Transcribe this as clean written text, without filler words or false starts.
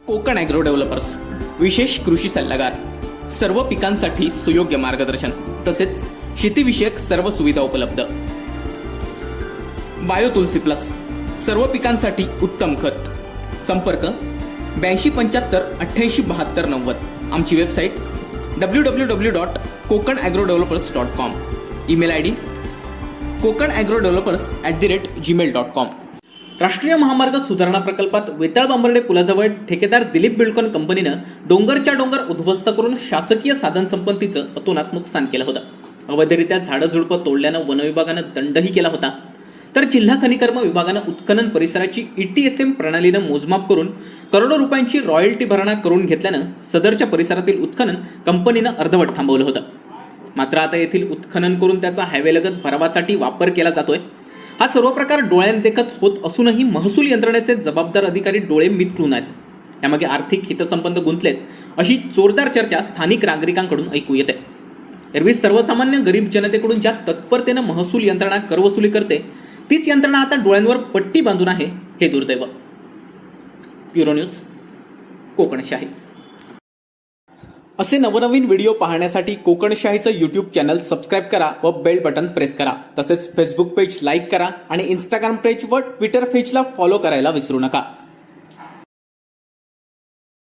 Konkan agro developers विशेष कृषी सल्लागार, सर्व पिकांसाठी सुयोग्य मार्गदर्शन तसेच शेतीविषयक सर्व सुविधा उपलब्ध. बायो तुलसी प्लस, सर्व पिकांसाठी उत्तम खत. संपर्क 8275887290. आमची website www.kokanagroddevelopers.com. Email ID kokanagroddevelopers@gmail.com. राष्ट्रीय महामार्ग सुधारणा प्रकल्पात वेताळ बांबर्डे पुलाजवळ ठेकेदार दिलीप बिल्डकॉन कंपनीनं डोंगरच्या डोंगर उद्ध्वस्त करून शासकीय साधन संपत्तीचं अतोनात नुकसान केलं होतं. अवैधरित्या झाडं झुडपं तोडल्यानं वनविभागानं दंडही केला होता. तर जिल्हा खनिकर्म विभागानं उत्खनन परिसराची ETSM प्रणालीनं मोजमाप करून करोडो रुपयांची रॉयल्टी भरणा करून घेतल्यानं सदरच्या परिसरातील उत्खनन कंपनीनं अर्धवट थांबवलं होतं. मात्र आता येथील उत्खनन करून त्याचा हायवेलगत भरावासाठी वापर केला जातोय. हा सर्व प्रकार डोळ्यांदेखत होत असूनही महसूल यंत्रणेचे जबाबदार अधिकारी डोळे मिटून आहेत. यामागे आर्थिक हितसंबंध गुंतलेत अशी जोरदार चर्चा स्थानिक नागरिकांकडून ऐकू येते. एरवी सर्वसामान्य गरीब जनतेकडून ज्या तत्परतेनं महसूल यंत्रणा करवसुली करते तीच यंत्रणा आता डोळ्यांवर पट्टी बांधून आहे, हे दुर्दैव. Bureau news, Kokanshahi. असे नवनवीन व्हिडिओ पाहण्यासाठी कोकणशाहीचं यूट्यूब चॅनल सबस्क्राईब करा व बेल बटन प्रेस करा. तसेच फेसबुक पेज लाईक करा आणि इंस्टाग्राम पेज व ट्विटर पेजला फॉलो करायला विसरू नका.